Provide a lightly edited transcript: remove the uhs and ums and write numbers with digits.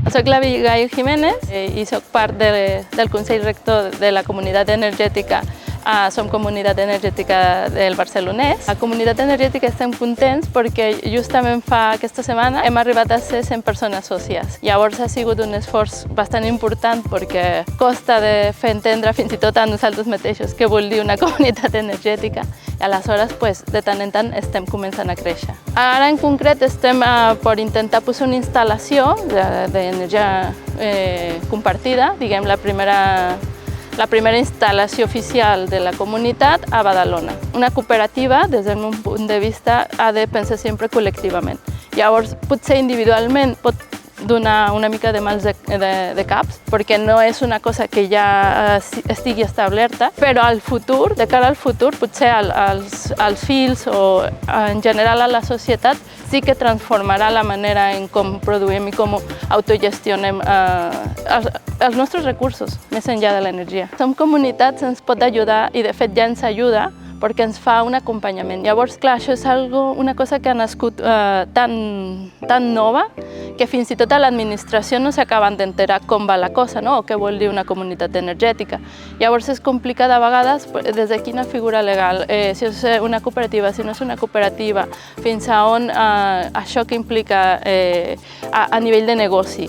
Soc l'Abigail Jiménez i soc part del Consell Rector de la Comunitat Energètica. Som Comunitat Energètica del Barcelonès. A Comunitat Energètica estem contents perquè justament fa aquesta setmana hem arribat a ser 100 persones sòcies. Llavors ha sigut un esforç bastant important perquè costa de fer entendre fins i tot a nosaltres mateixos què vol dir una comunitat energètica. I aleshores, de tant en tant, estem començant a créixer. Ara en concret estem per intentar posar una instal·lació d'energia compartida, diguem la primera instal·lació oficial de la comunitat a Badalona. Una cooperativa, des del meu punt de vista, ha de pensar sempre col·lectivament. Llavors, potser individualment pot donar una mica de mals de caps, perquè no és una cosa que ja estigui establerta, però al futur, de cara al futur, potser als fills o en general a la societat sí que transformarà la manera en com produïm i com autogestionem els nostres recursos, més enllà de l'energia. Som comunitats, ens pot ajudar i de fet ja ens ajuda perquè ens fa un acompanyament. Llavors, clar, això és una cosa que ha nascut tan nova que fins i tot a l'administració no s'acaben d'enterar com va la cosa, no? O què vol dir una comunitat energètica. Llavors és complicat a vegades des de quina figura legal, si és una cooperativa, si no és una cooperativa, fins a on això que implica a nivell de negoci.